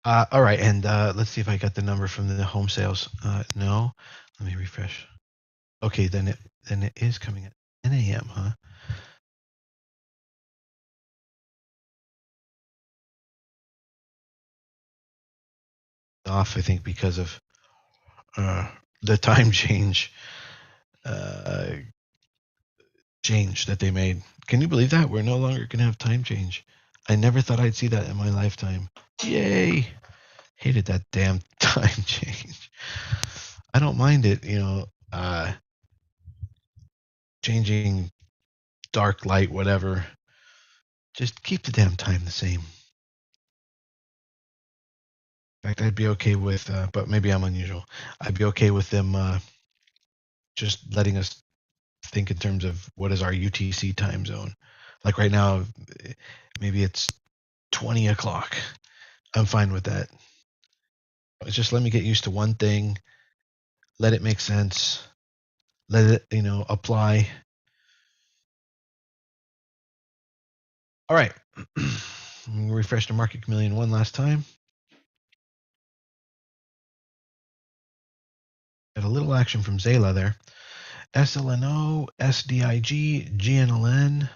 All right, and let's see if I got the number from the home sales. No, let me refresh. Okay, then it is coming at 10 a.m. Huh? Off, I think, because of the time change change that they made. Can you believe that we're no longer going to have time change? I never thought I'd see that in my lifetime. Yay! Hated that damn time change. I don't mind it, changing dark, light, whatever. Just keep the damn time the same. In fact, I'd be okay with, but maybe I'm unusual. I'd be okay with them just letting us think in terms of what is our UTC time zone. Like right now, maybe it's 20 o'clock. I'm fine with that. It's just let me get used to one thing, let it make sense, let it, apply. All right. Refresh the market chameleon one last time. Got a little action from Zayla there. SLNO, SDIG, GNLN.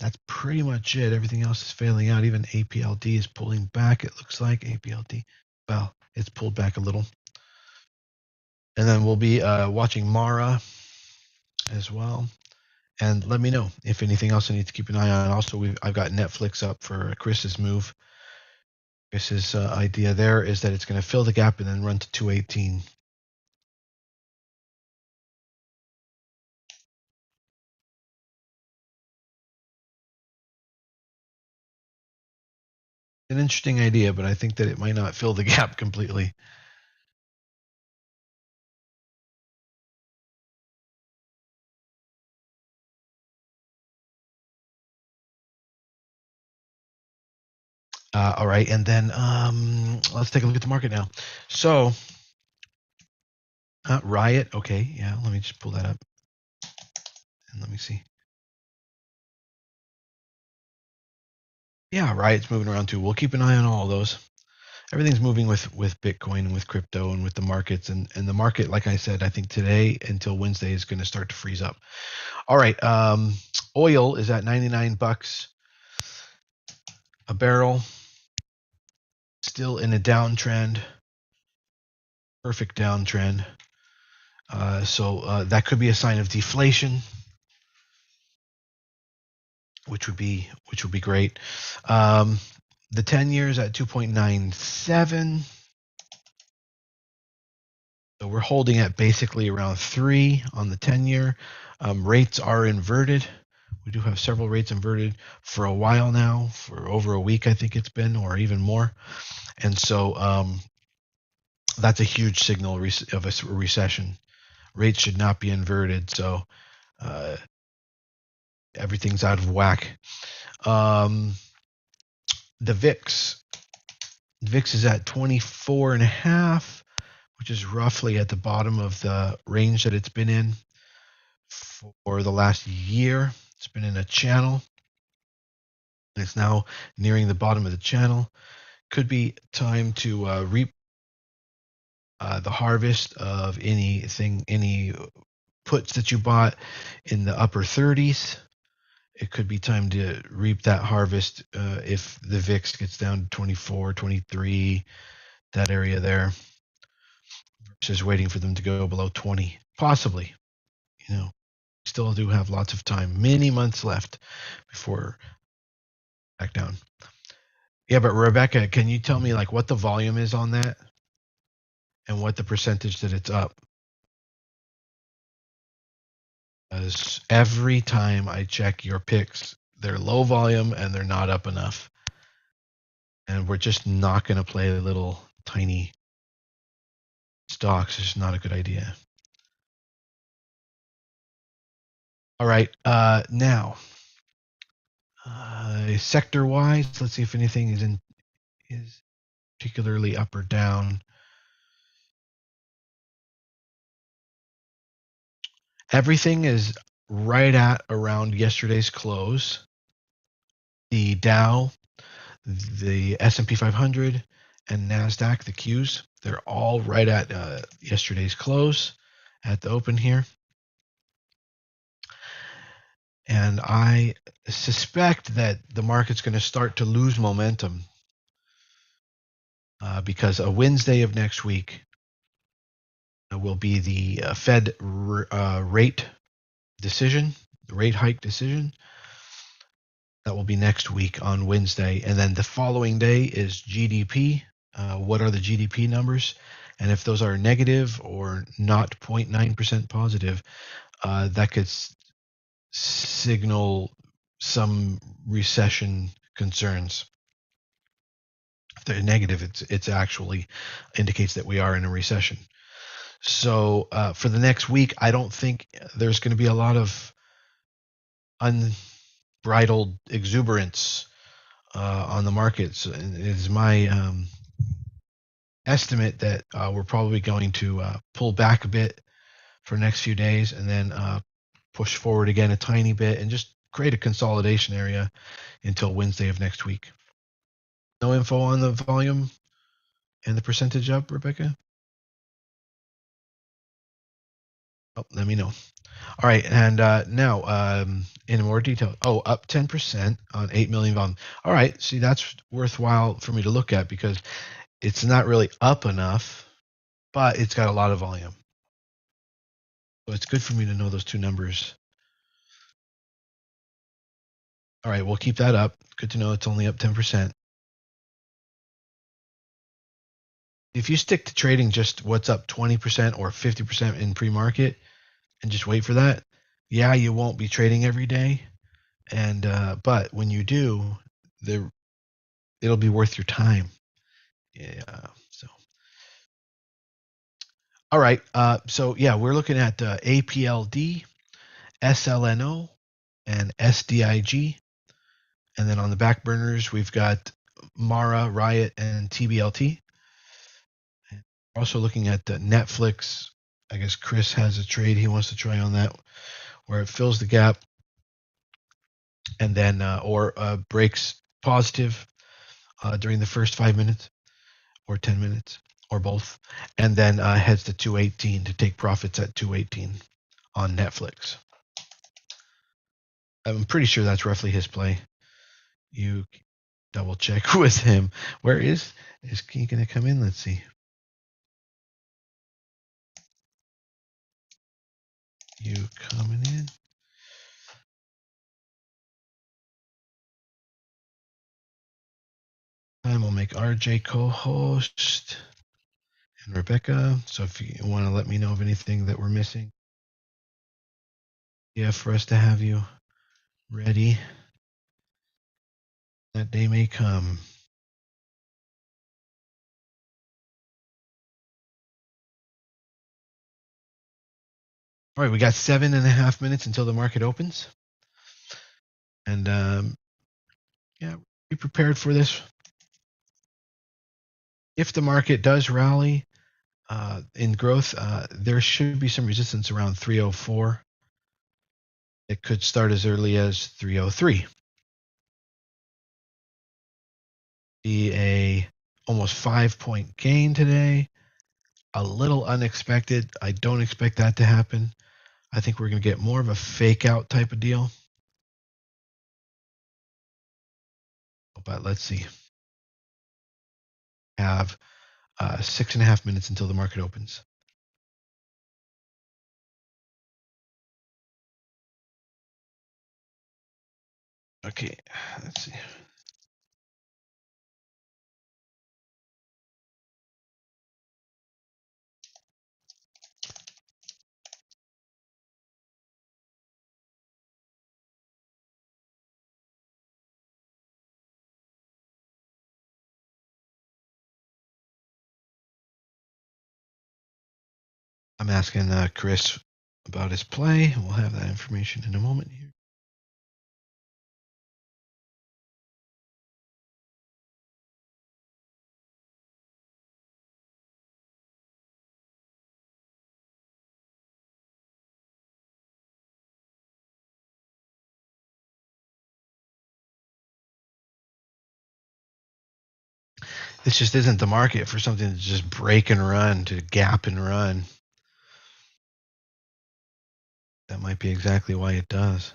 That's pretty much it. Everything else is failing out. Even APLD is pulling back. It looks like APLD. Well, it's pulled back a little. And then we'll be watching Mara as well. And let me know if anything else I need to keep an eye on. Also, I've got Netflix up for Chris's move. Chris's idea there is that it's going to fill the gap and then run to 218. An interesting idea, but I think that it might not fill the gap completely. All right, and then let's take a look at the market now. So, Riot, okay, yeah, let me just pull that up. And let me see. Yeah, Riot's moving around too. We'll keep an eye on all of those. Everything's moving with Bitcoin and with crypto and with the markets. And the market, like I said, I think today until Wednesday is going to start to freeze up. All right, oil is at $99 a barrel. Still in a downtrend. Perfect downtrend. So that could be a sign of deflation, which would be great. The 10 years at 2.97. So we're holding at basically around 3 on the 10-year. Rates are inverted. We do have several rates inverted for a while now, for over a week, I think it's been, or even more. And so that's a huge signal of a recession. Rates should not be inverted, so everything's out of whack. The VIX is at 24.5, which is roughly at the bottom of the range that it's been in for the last year. It's been in a channel. It's now nearing the bottom of the channel. Could be time to reap the harvest of any puts that you bought in the upper 30s. It could be time to reap that harvest if the VIX gets down to 24, 23, that area there. Versus waiting for them to go below 20, possibly. Still do have lots of time, many months left before back down. Yeah, but Rebecca, can you tell me like what the volume is on that and what the percentage that it's up? Because every time I check your picks, they're low volume and they're not up enough. And we're just not going to play little tiny stocks. It's not a good idea. All right, now sector-wise, let's see if anything is particularly up or down. Everything is right at around yesterday's close. The Dow, the S&P 500, and NASDAQ, the Qs, they're all right at yesterday's close at the open here. And I suspect that the market's going to start to lose momentum because a Wednesday of next week will be the Fed rate decision, the rate hike decision. That will be next week on Wednesday. And then the following day is GDP. What are the GDP numbers? And if those are negative or not 0.9% positive, that could signal some recession concerns. If they're negative, it's actually indicates that we are in a recession. So for the next week, I don't think there's going to be a lot of unbridled exuberance on the markets. It is my estimate that we're probably going to pull back a bit for the next few days and then push forward again a tiny bit and just create a consolidation area until Wednesday of next week. No info on the volume and the percentage up, Rebecca? Oh, let me know. All right, and now in more detail. Oh, up 10% on 8 million volume. All right, see, that's worthwhile for me to look at because it's not really up enough, but it's got a lot of volume. So it's good for me to know those two numbers. All right, we'll keep that up. Good to know it's only up 10%. If you stick to trading just what's up 20% or 50% in pre-market and just wait for that, yeah, you won't be trading every day. And but when you do, it'll be worth your time. Yeah. So, all right. So yeah, we're looking at APLD, SLNO, and SDIG, and then on the back burners we've got Mara, Riot, and TBLT. We're also looking at Netflix. I guess Chris has a trade he wants to try on that, where it fills the gap, and then or breaks positive during the first 5 minutes or 10 minutes or both, and then heads to 218 to take profits at 218 on Netflix. I'm pretty sure that's roughly his play. You double check with him. Where is he going to come in? Let's see. You coming in? And we'll make RJ co-host and Rebecca. So if you want to let me know of anything that we're missing, yeah, for us to have you ready, that day may come. All right, we got 7.5 minutes until the market opens. And yeah, be prepared for this. If the market does rally in growth, there should be some resistance around 304. It could start as early as 303. Be a almost 5-point gain today. A little unexpected. I don't expect that to happen. I think we're going to get more of a fake out type of deal. But let's see. Have 6.5 minutes until the market opens. Okay, let's see. I'm asking Chris about his play. We'll have that information in a moment here. This just isn't the market for something to just break and run, to gap and run. That might be exactly why it does.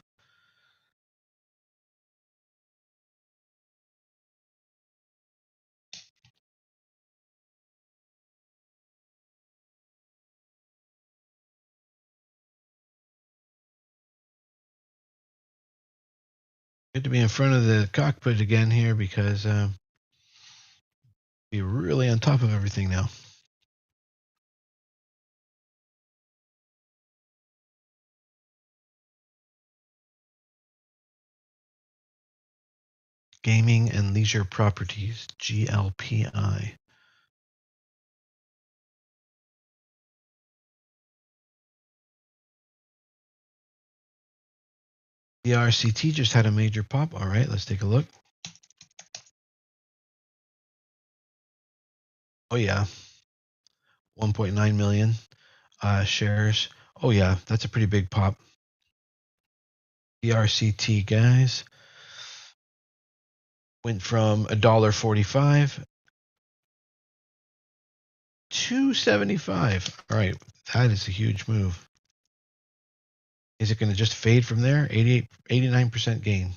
Good to be in front of the cockpit again here because be really on top of everything now. Gaming and Leisure Properties, GLPI. The RCT just had a major pop. All right, let's take a look. Oh yeah, 1.9 million shares. Oh yeah, that's a pretty big pop. The RCT, guys, went from $1.45 to $2.75. All right, that is a huge move. Is it going to just fade from there? 89% gain.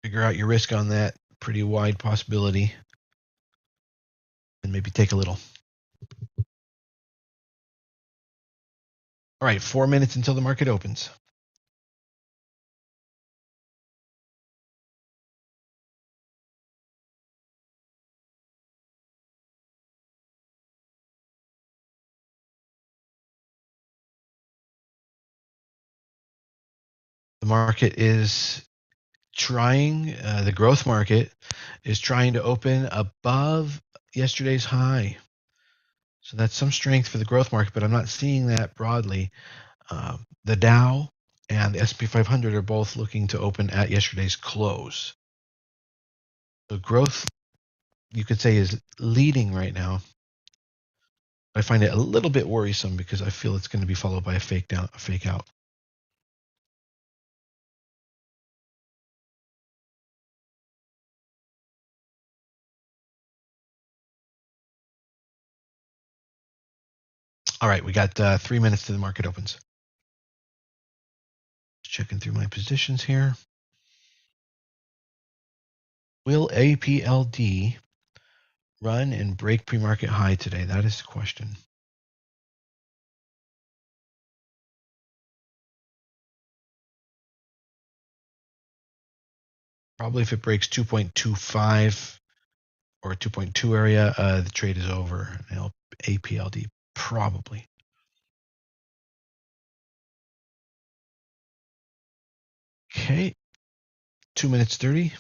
Figure out your risk on that. Pretty wide possibility. And maybe take a little. All right, 4 minutes until the market opens. The market is trying, the growth market is trying to open above yesterday's high. So that's some strength for the growth market, but I'm not seeing that broadly. The Dow and the S&P 500 are both looking to open at yesterday's close. So growth, you could say, is leading right now. I find it a little bit worrisome because I feel it's going to be followed by a fake out. All right, we got 3 minutes to the market opens. Checking through my positions here. Will APLD run and break pre-market high today? That is the question. Probably if it breaks 2.25 or 2.2 area, the trade is over. APLD, probably. Okay, 2 minutes 30.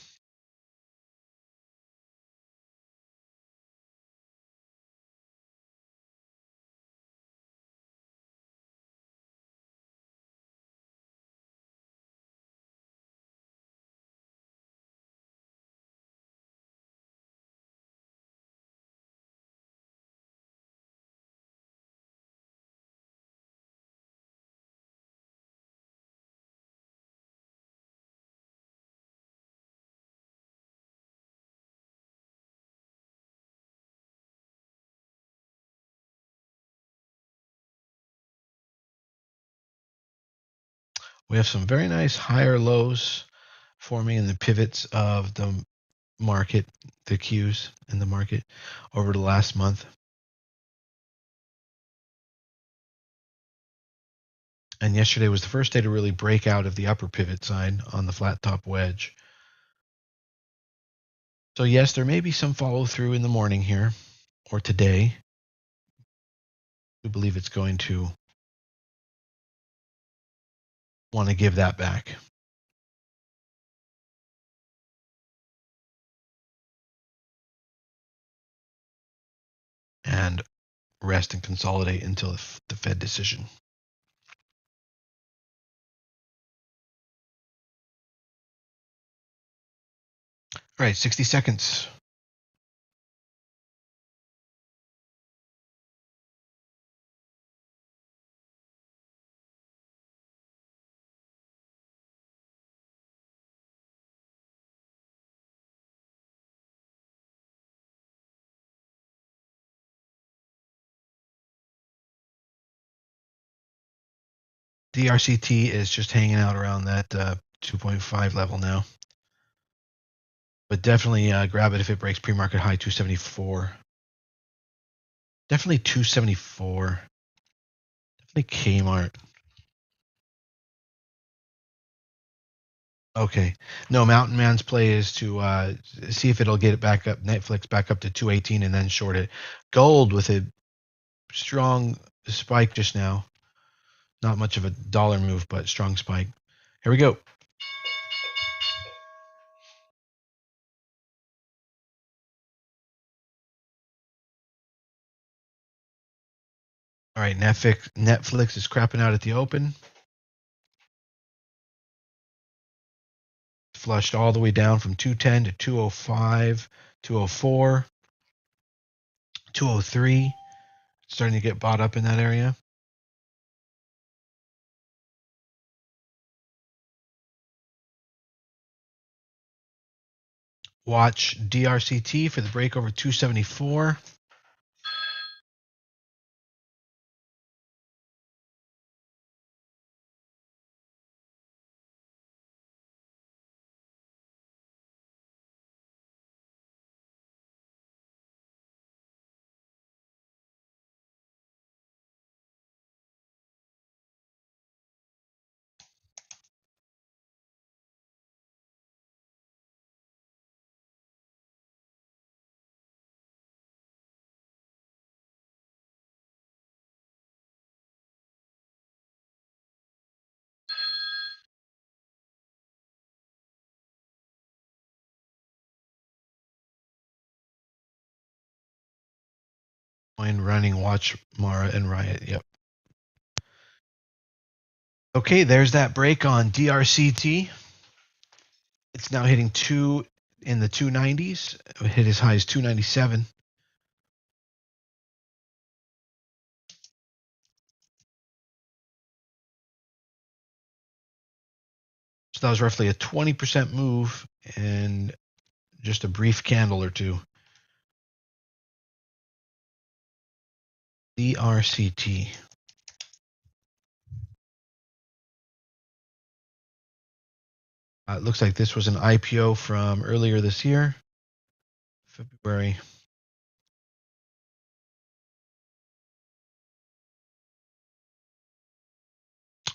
We have some very nice higher lows forming in the pivots of the market, the Qs in the market over the last month. And yesterday was the first day to really break out of the upper pivot side on the flat top wedge. So yes, there may be some follow through in the morning here or today. We believe it's going to want to give that back. And rest and consolidate until the Fed decision. All right, 60 seconds. DRCT is just hanging out around that 2.5 level now. But definitely grab it if it breaks pre-market high 274. Definitely 274. Definitely Kmart. Okay. No, Mountain Man's play is to see if it'll get it back up, Netflix back up to 218 and then short it. Gold with a strong spike just now. Not much of a dollar move, but strong spike. Here we go. All right, Netflix is crapping out at the open. Flushed all the way down from 210 to 205, 204, 203. Starting to get bought up in that area. Watch DRCT for the break over 274. Coin running, watch Mara and Riot. Yep. Okay, there's that break on DRCT. It's now hitting two in the 290s. It hit as high as 297. So that was roughly a 20% move and just a brief candle or two. DRCT. It looks like this was an IPO from earlier this year, February.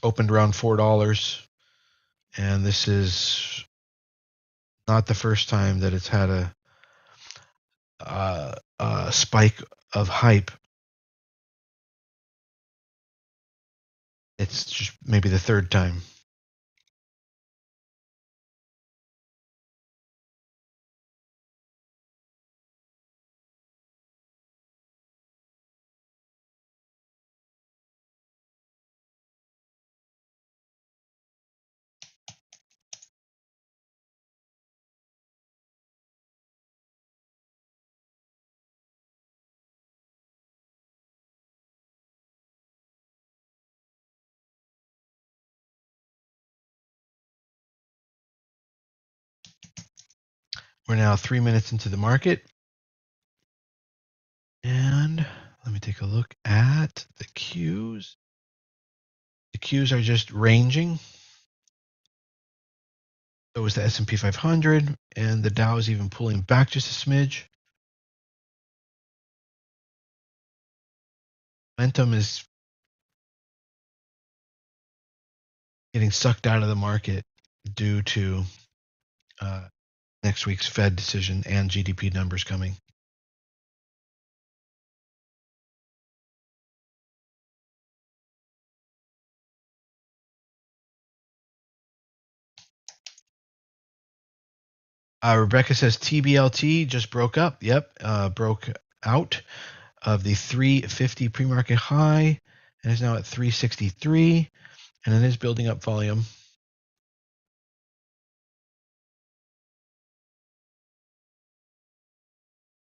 Opened around $4. And this is not the first time that it's had a spike of hype. It's just maybe the third time. We're now 3 minutes into the market. And let me take a look at the Qs. The Qs are just ranging. So is the S&P 500, and the Dow is even pulling back just a smidge. Momentum is getting sucked out of the market due to next week's Fed decision and GDP numbers coming. Rebecca says TBLT just broke up. Yep, broke out of the 350 pre-market high and is now at 363, and it is building up volume.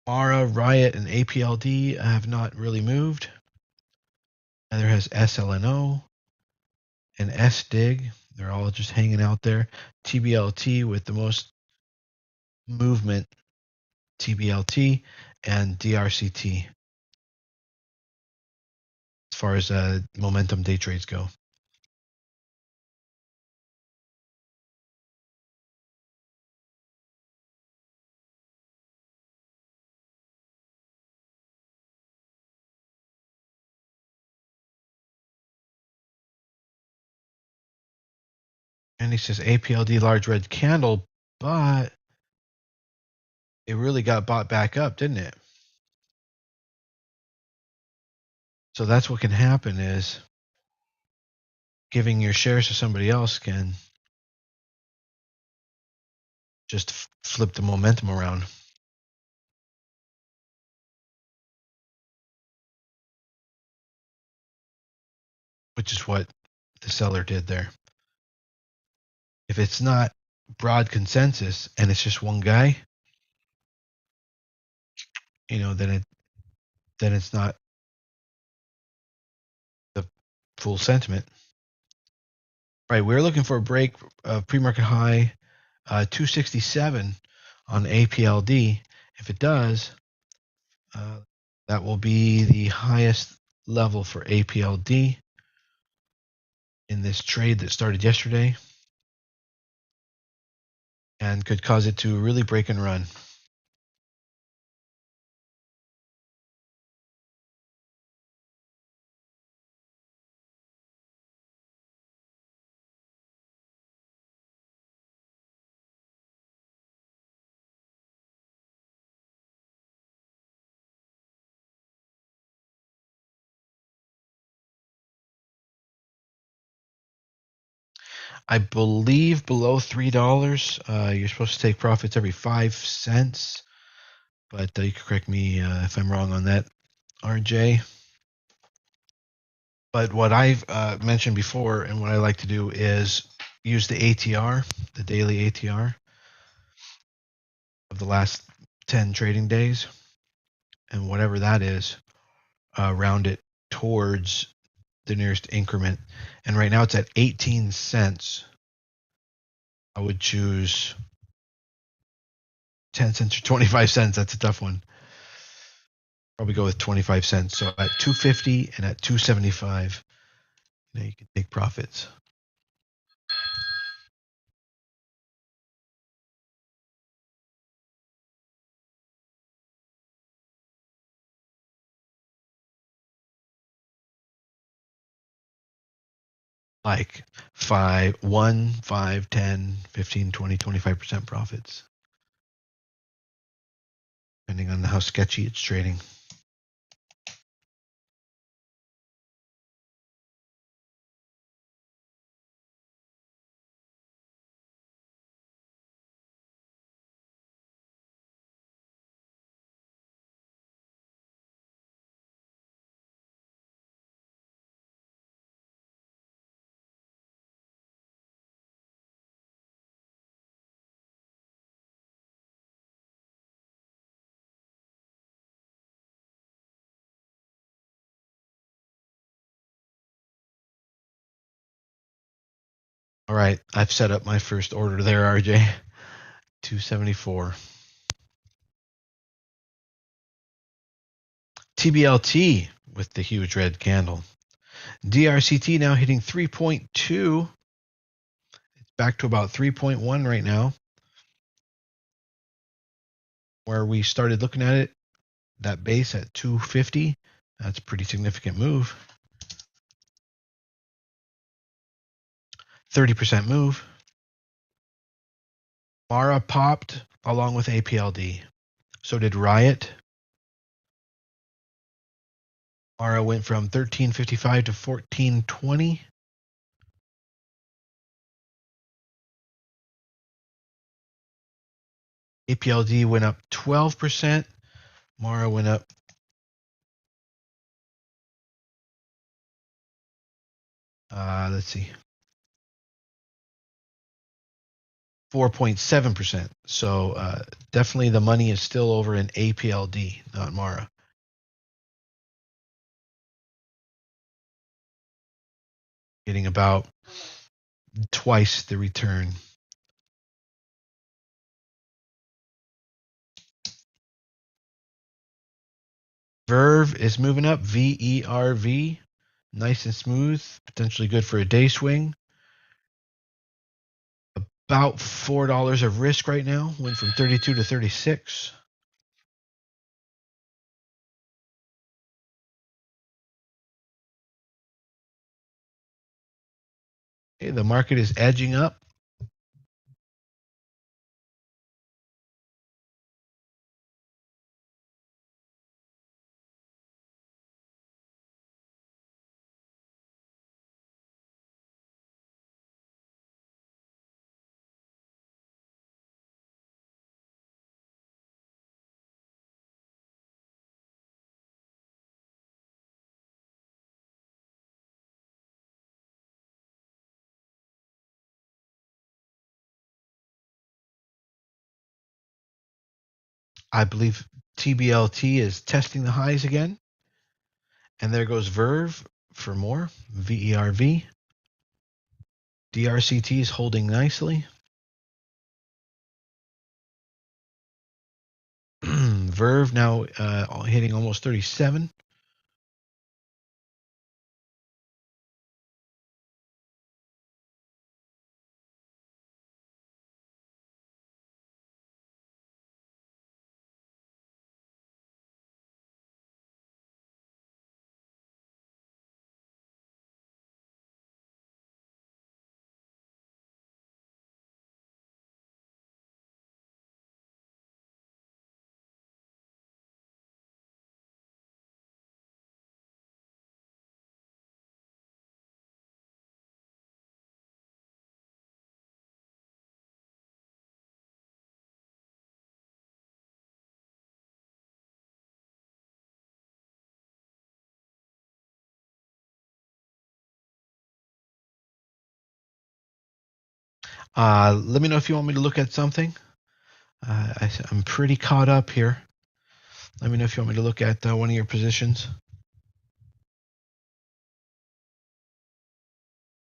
Mara, Riot, and APLD have not really moved. Neither has SLNO and SDIG. They're all just hanging out there. TBLT with the most movement, TBLT, and DRCT as far as momentum day trades go. And he says APLD large red candle, but it really got bought back up, didn't it? So that's what can happen is giving your shares to somebody else can just flip the momentum around. Which is what the seller did there. If it's not broad consensus and it's just one guy, then it's not the full sentiment. Right, we're looking for a break of pre-market high 267 on APLD. If it does, that will be the highest level for APLD in this trade that started yesterday and could cause it to really break and run. I believe below $3, you're supposed to take profits every 5 cents. But you can correct me if I'm wrong on that, RJ. But what I've mentioned before and what I like to do is use the ATR, the daily ATR of the last 10 trading days. And whatever that is, round it towards the nearest increment. And right now it's at 18 cents. I would choose 10 cents or 25 cents. That's a tough one. Probably go with 25 cents. So at 250 and at 275, you can take profits. Like 1, 5, 10, 15, 20, 25% profits, depending on how sketchy it's trading. All right, I've set up my first order there, RJ. 274. TBLT with the huge red candle. DRCT now hitting 3.2. It's back to about 3.1 right now. Where we started looking at it, that base at 250, that's a pretty significant move. 30% move. Mara popped along with APLD. So did Riot. Mara went from 1355 to 1420. APLD went up 12%. Mara went up 4.7%. So definitely the money is still over in APLD, not Mara. Getting about twice the return. Verve is moving up, VERV, nice and smooth, potentially good for a day swing. About $4 of risk right now, went from 32 to 36. Okay, the market is edging up I believe TBLT is testing the highs again. And there goes Verve for more. VERV. DRCT is holding nicely. Verve now hitting almost 37. Let me know if you want me to look at something. I'm pretty caught up here. Let me know if you want me to look at one of your positions.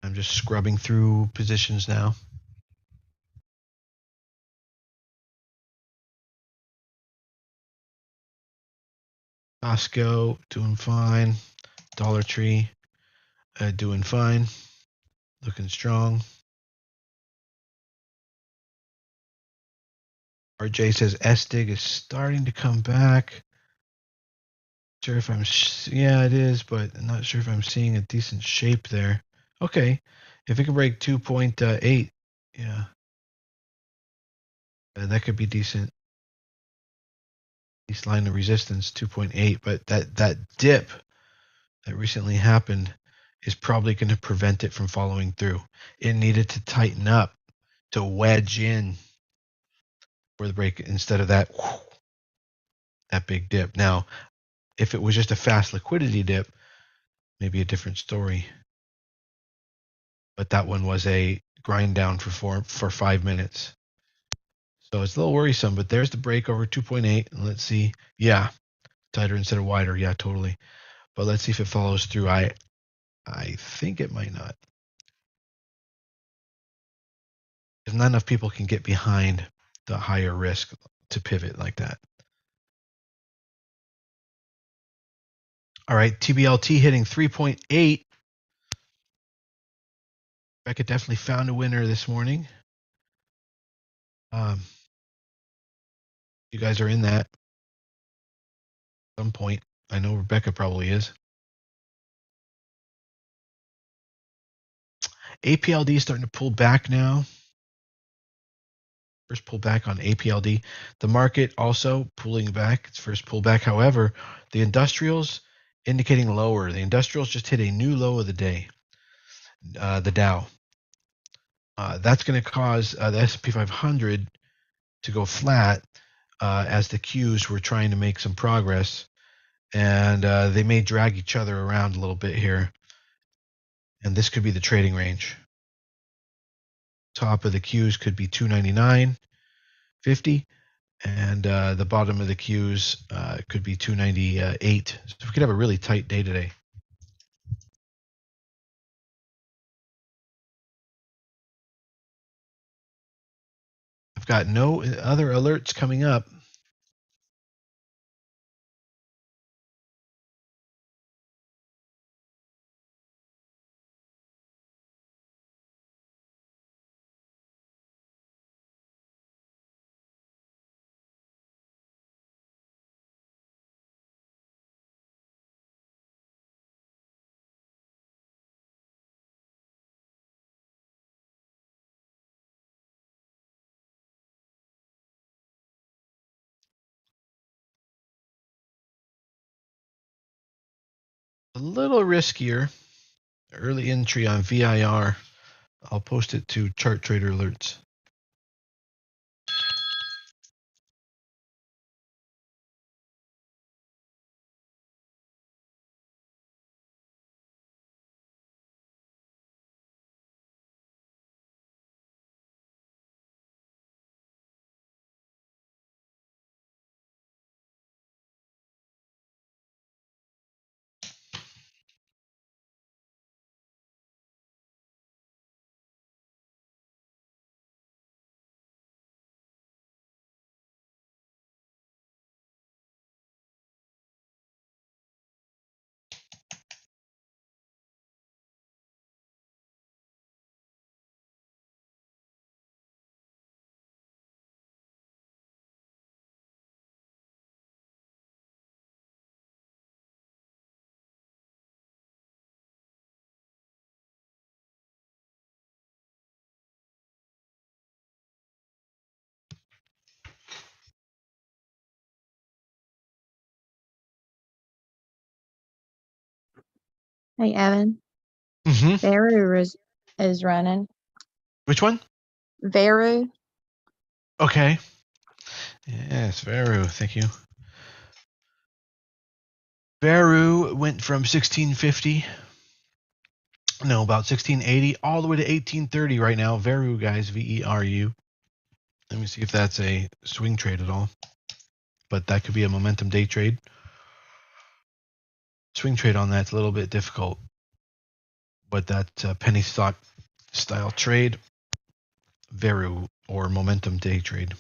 I'm just scrubbing through positions now. Costco doing fine. Dollar Tree doing fine. Looking strong. RJ says SDIG is starting to come back. Sure if I'm yeah, it is, but I'm not sure if I'm seeing a decent shape there. Okay, if it can break 2.8, yeah, that could be decent. East line of resistance 2.8, but that dip that recently happened is probably going to prevent it from following through. It needed to tighten up to wedge in for the break instead of that big dip. Now, if it was just a fast liquidity dip, maybe a different story. But that one was a grind down for 5 minutes. So it's a little worrisome, but there's the break over 2.8. And let's see. Yeah, tighter instead of wider. Yeah, totally. But let's see if it follows through. I think it might not. Because not enough people can get behind the higher risk to pivot like that. All right, TBLT hitting 3.8. Rebecca definitely found a winner this morning. You guys are in that at some point. I know Rebecca probably is. APLD is starting to pull back now. First pullback on APLD. The market also pulling back. Its first pullback. However, the industrials indicating lower. The industrials just hit a new low of the day. The Dow. That's going to cause the S&P 500 to go flat as the Qs were trying to make some progress, and they may drag each other around a little bit here. And this could be the trading range. Top of the Qs could be 299.50. And the bottom of the Qs could be 298. So we could have a really tight day today. I've got no other alerts coming up. A little riskier. Early entry on VIR. I'll post it to Chart Trader Alerts. Hey, Evan. Mm-hmm. Veru is running. Which one? Veru. Okay. Yes, Veru. Thank you. Veru went from 1650, no, about 1680, all the way to 1830 right now. Veru, guys, Veru. Let me see if that's a swing trade at all. But that could be a momentum day trade. Swing trade on that's a little bit difficult. But that penny stock style trade, Veru, or momentum day trade.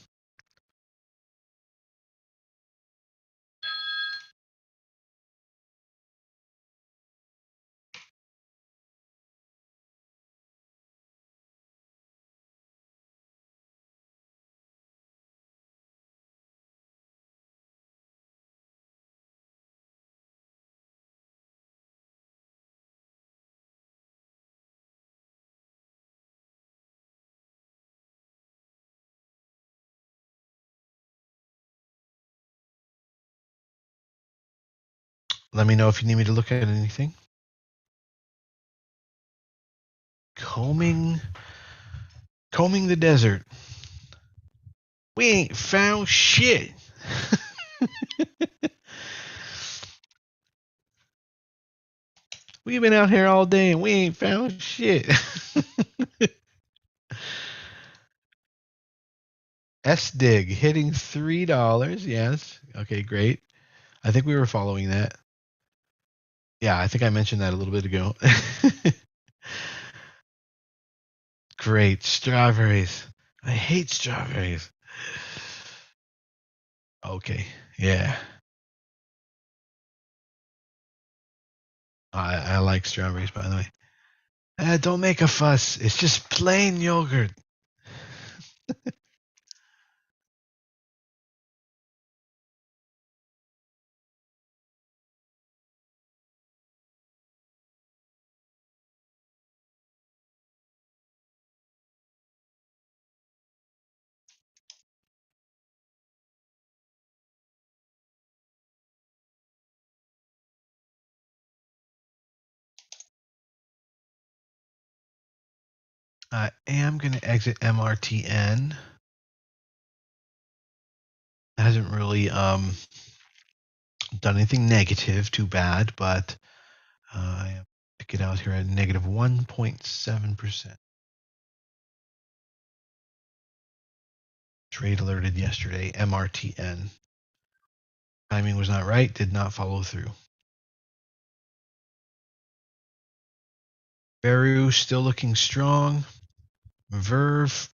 Let me know if you need me to look at anything. Combing the desert. We ain't found shit. We've been out here all day and we ain't found shit. SDIG hitting $3. Yes. Okay, great. I think we were following that. Yeah, I think I mentioned that a little bit ago. Great. Strawberries. I hate strawberries. Okay. Yeah. I like strawberries, by the way. Don't make a fuss. It's just plain yogurt. I am going to exit MRTN. It hasn't really done anything negative, too bad, but I am pick it out here at negative 1.7%. Trade alerted yesterday, MRTN. Timing was not right, did not follow through. Veru still looking strong. Verve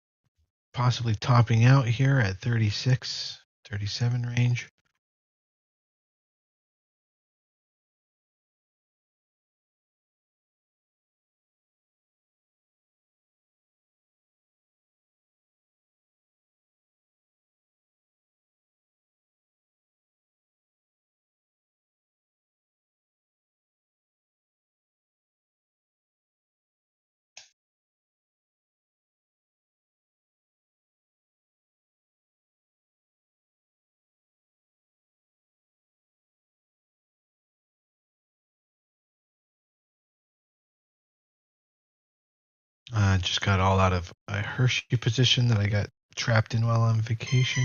possibly topping out here at 36, 37 range. Just got all out of a Hershey position that I got trapped in while on vacation.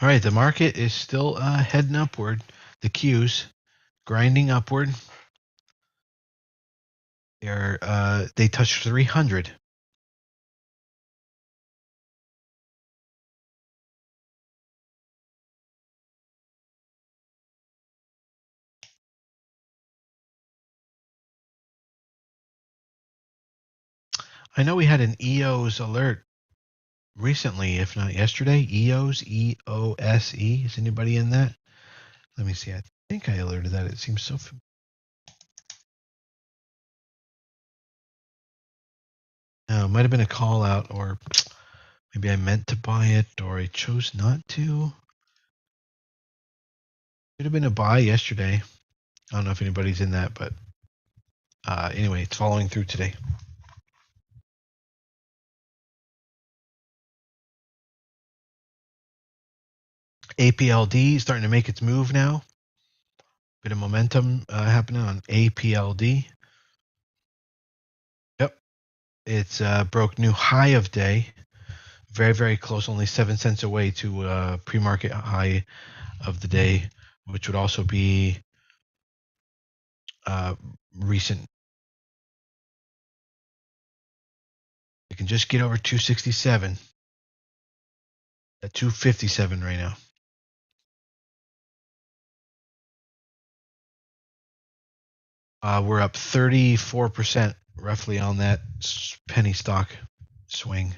All right, the market is still heading upward. The Qs grinding upward. They touched 300. I know we had an EOS alert recently, if not yesterday. EOS, EOSE. Is anybody in that? Let me see. I think I alerted that. It seems so. No, it might have been a call out, or maybe I meant to buy it, or I chose not to. Should have been a buy yesterday. I don't know if anybody's in that, but Anyway, it's following through today. APLD starting to make its move now. Bit of momentum happening on APLD. Yep. It's broke new high of day. Very, very close, only 7 cents away to pre-market high of the day, which would also be recent. It can just get over 267. At 257 right now. We're up 34% roughly on that penny stock swing.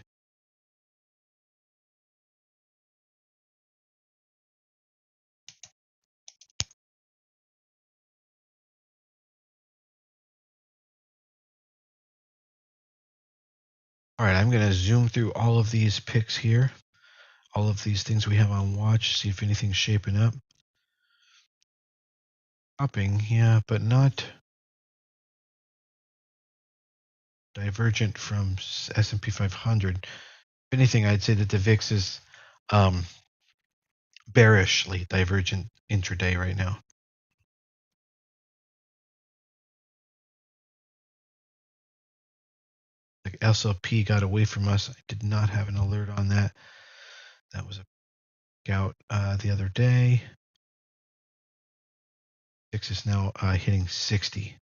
All right, I'm going to zoom through all of these picks here, all of these things we have on watch, see if anything's shaping up. Popping, yeah, but not divergent from S&P 500. If anything, I'd say that the VIX is bearishly divergent intraday right now. The SLP got away from us. I did not have an alert on that. That was a out the other day. VIX is now hitting 60.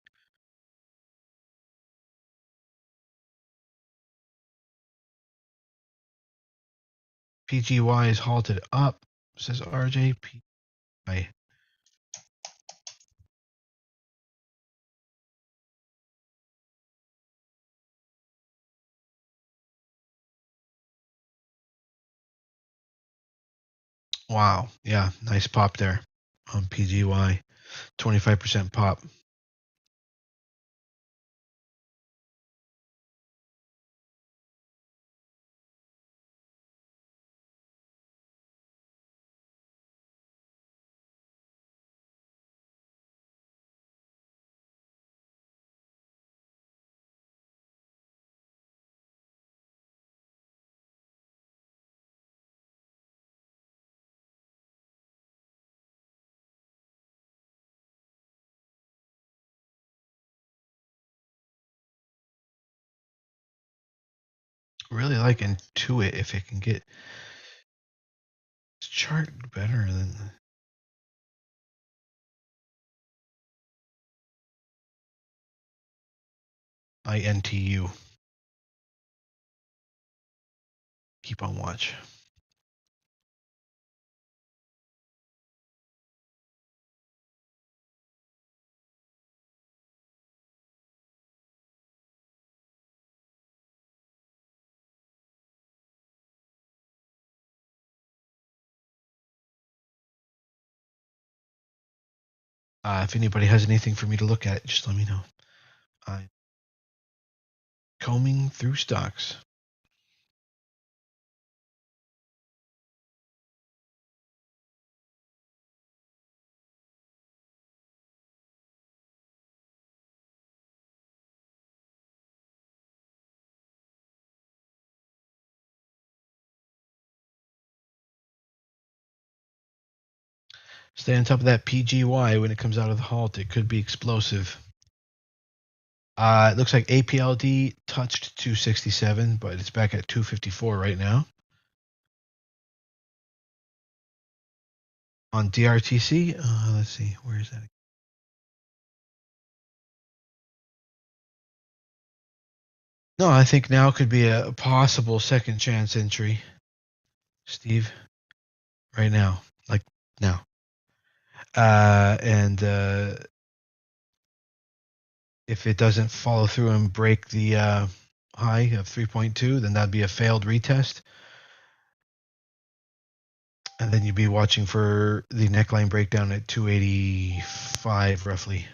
PGY is halted up, says RJ. PGY. Wow. Yeah, nice pop there on PGY. 25% pop. Really like Intuit if it can get this chart better than INTU. Keep on watch. If anybody has anything for me to look at, just let me know. I'm combing through stocks. Stay on top of that PGY when it comes out of the halt. It could be explosive. It looks like APLD touched 267, but it's back at 254 right now. On DRTC, let's see, where is that? No, I think now could be a possible second chance entry, Steve. Right now, like now. And if it doesn't follow through and break the high of 3.2, then that'd be a failed retest. And then you'd be watching for the neckline breakdown at 285 roughly.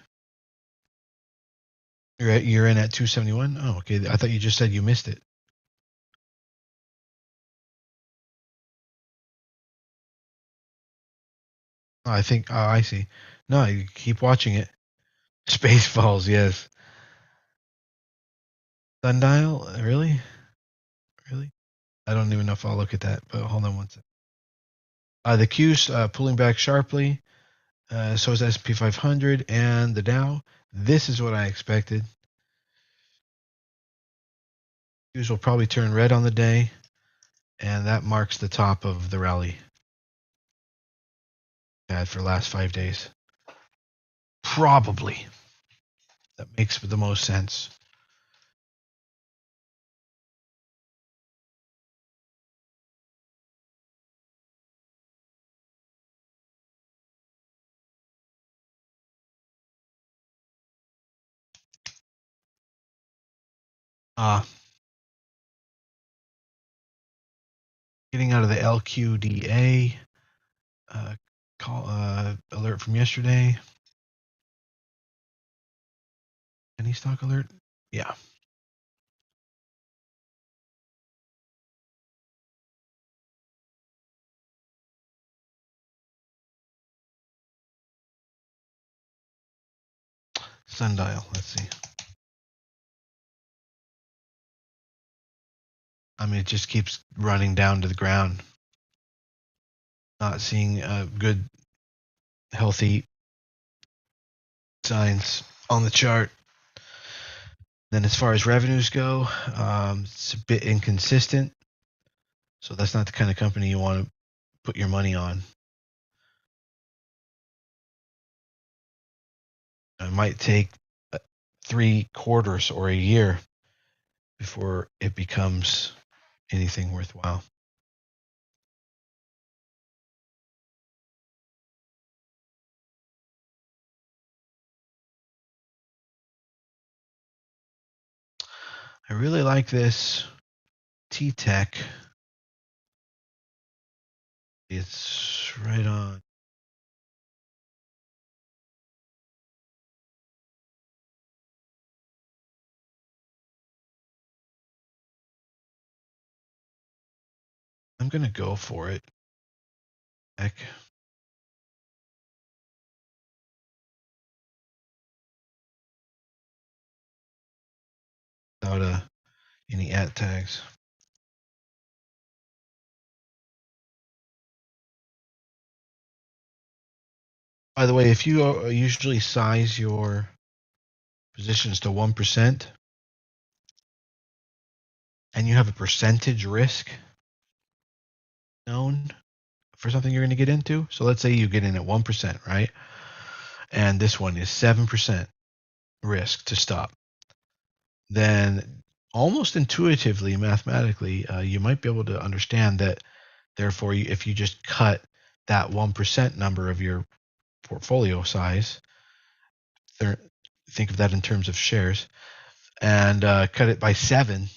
You're in at 271? Oh, okay. I thought you just said you missed it. Oh, I see. No, you keep watching it. Space falls, yes. Sundial? Really? Really? I don't even know if I'll look at that, but hold on one second. The Q's pulling back sharply. So is S&P 500 and the Dow. This is what I expected. Q's will probably turn red on the day, and that marks the top of the rally had for the last 5 days. Probably. That makes the most sense. Getting out of the LQDA call alert from yesterday. Any stock alert? Yeah. Sundial. Let's see. I mean, it just keeps running down to the ground. Not seeing good, healthy signs on the chart. Then, as far as revenues go, it's a bit inconsistent. So that's not the kind of company you want to put your money on. It might take 3 quarters or a year before it becomes anything worthwhile. I really like this T-Tech. It's right on. I'm going to go for it. Heck. Without any at tags. By the way, if you usually size your positions to 1% and you have a percentage risk known for something you're going to get into, so let's say you get in at 1%, right? And this one is 7% risk to stop. Then almost intuitively, mathematically, you might be able to understand that, therefore, if you just cut that 1% number of your portfolio size, think of that in terms of shares, and cut it by 7,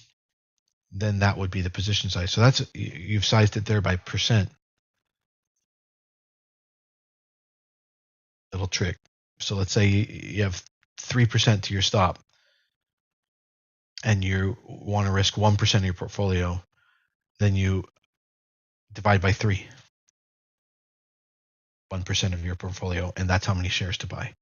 then that would be the position size. So that's, you've sized it there by percent. Little trick. So let's say you have 3% to your stop, and you want to risk 1% of your portfolio, then you divide by 3, 1% of your portfolio, and that's how many shares to buy.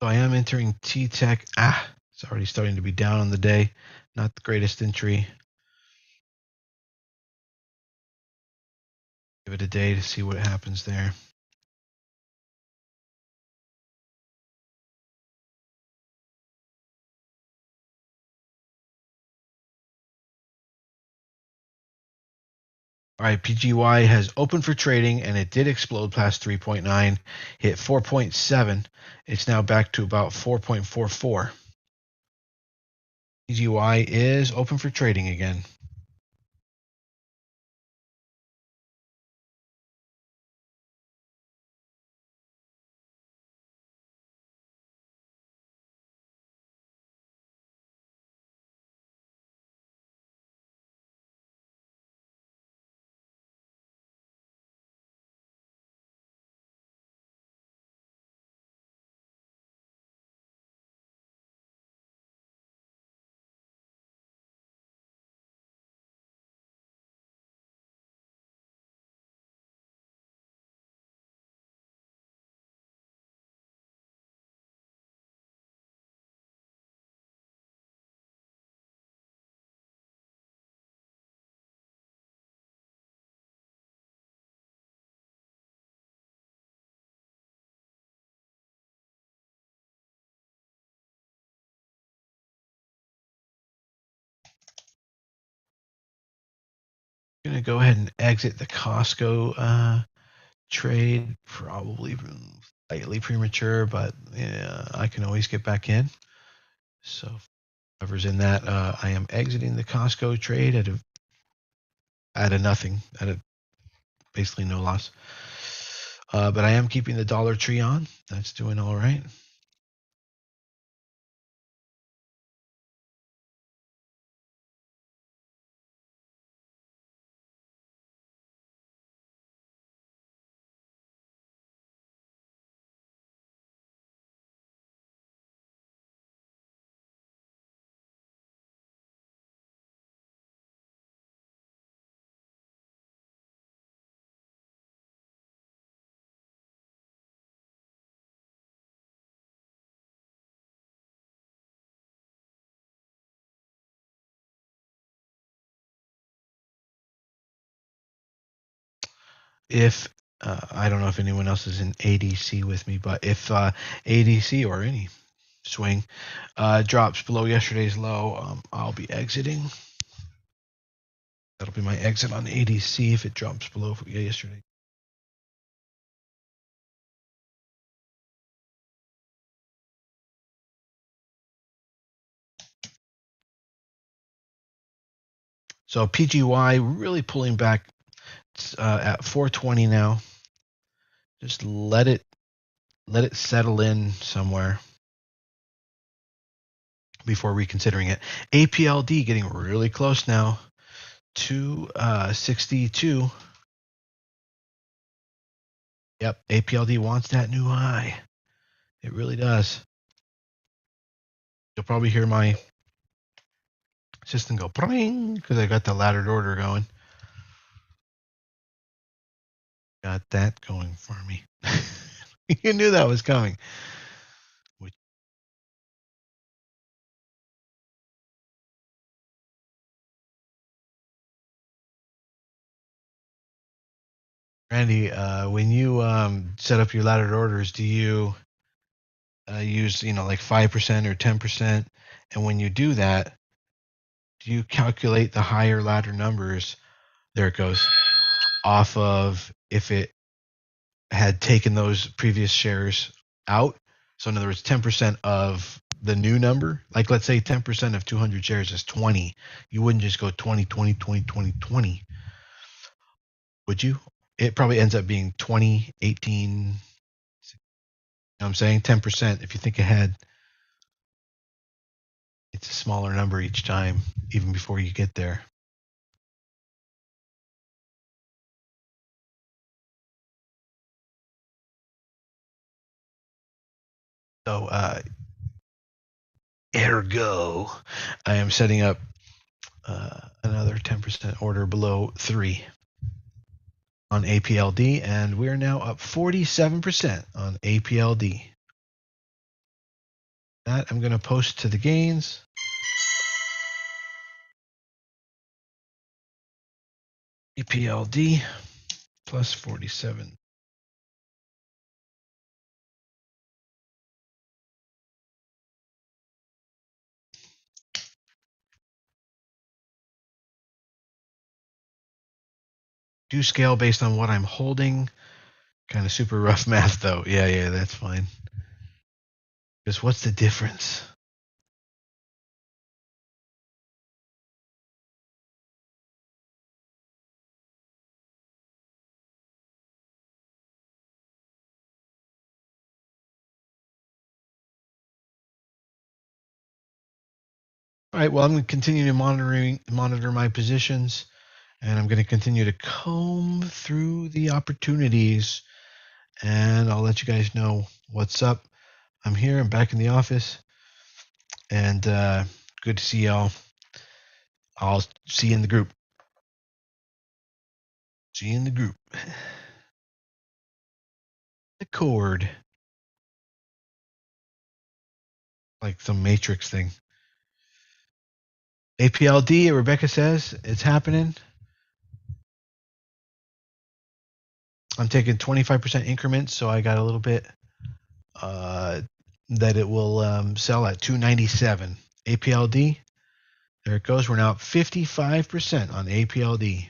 So I am entering T-Tech. It's already starting to be down on the day. Not the greatest entry. Give it a day to see what happens there. All right, PGY has opened for trading, and it did explode past 3.9, hit 4.7. It's now back to about 4.44. PGY is open for trading again. I'm going to go ahead and exit the Costco trade. Probably slightly premature, but yeah, I can always get back in. So whoever's in that, I am exiting the Costco trade at a nothing, at a basically no loss. But I am keeping the Dollar Tree on. That's doing all right. If I don't know if anyone else is in ADC with me, but if ADC or any swing drops below yesterday's low, I'll be exiting. That'll be my exit on ADC if it drops below yesterday. So PGY really pulling back at 420 now. Just let it settle in somewhere before reconsidering it. APLD getting really close now to 62. Yep, APLD wants that new high. It really does. You'll probably hear my system go pring because I got the laddered order going. Got that going for me. You knew that was coming. Randy, when you set up your laddered orders, do you use like 5% or 10%? And when you do that, do you calculate the higher ladder numbers? There it goes. Off of if it had taken those previous shares out. So in other words, 10% of the new number, like let's say 10% of 200 shares is 20. You wouldn't just go 20, 20, 20, 20, 20. Would you? It probably ends up being 20, 18. You know what I'm saying? 10%. If you think ahead, it's a smaller number each time, even before you get there. So, ergo, I am setting up another 10% order below 3 on APLD, and we're now up 47% on APLD. That I'm going to post to the gains. APLD plus 47. do scale based on what I'm holding. Kind of super rough math though. Yeah, that's fine. Because what's the difference? All right, well, I'm going to continue to monitor my positions, and I'm going to continue to comb through the opportunities, and I'll let you guys know what's up. I'm here. I'm back in the office, and good to see y'all. I'll see you in the group. See you in the group. The cord. Like some Matrix thing. APLD, Rebecca says, it's happening. I'm taking 25% increments, so I got a little bit that it will sell at 297. APLD, there it goes. We're now at 55% on APLD.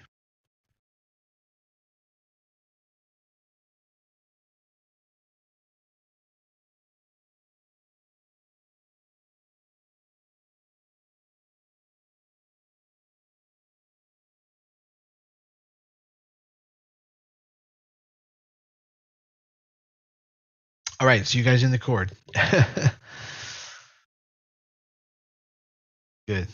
All right, so you guys in the cord. Good.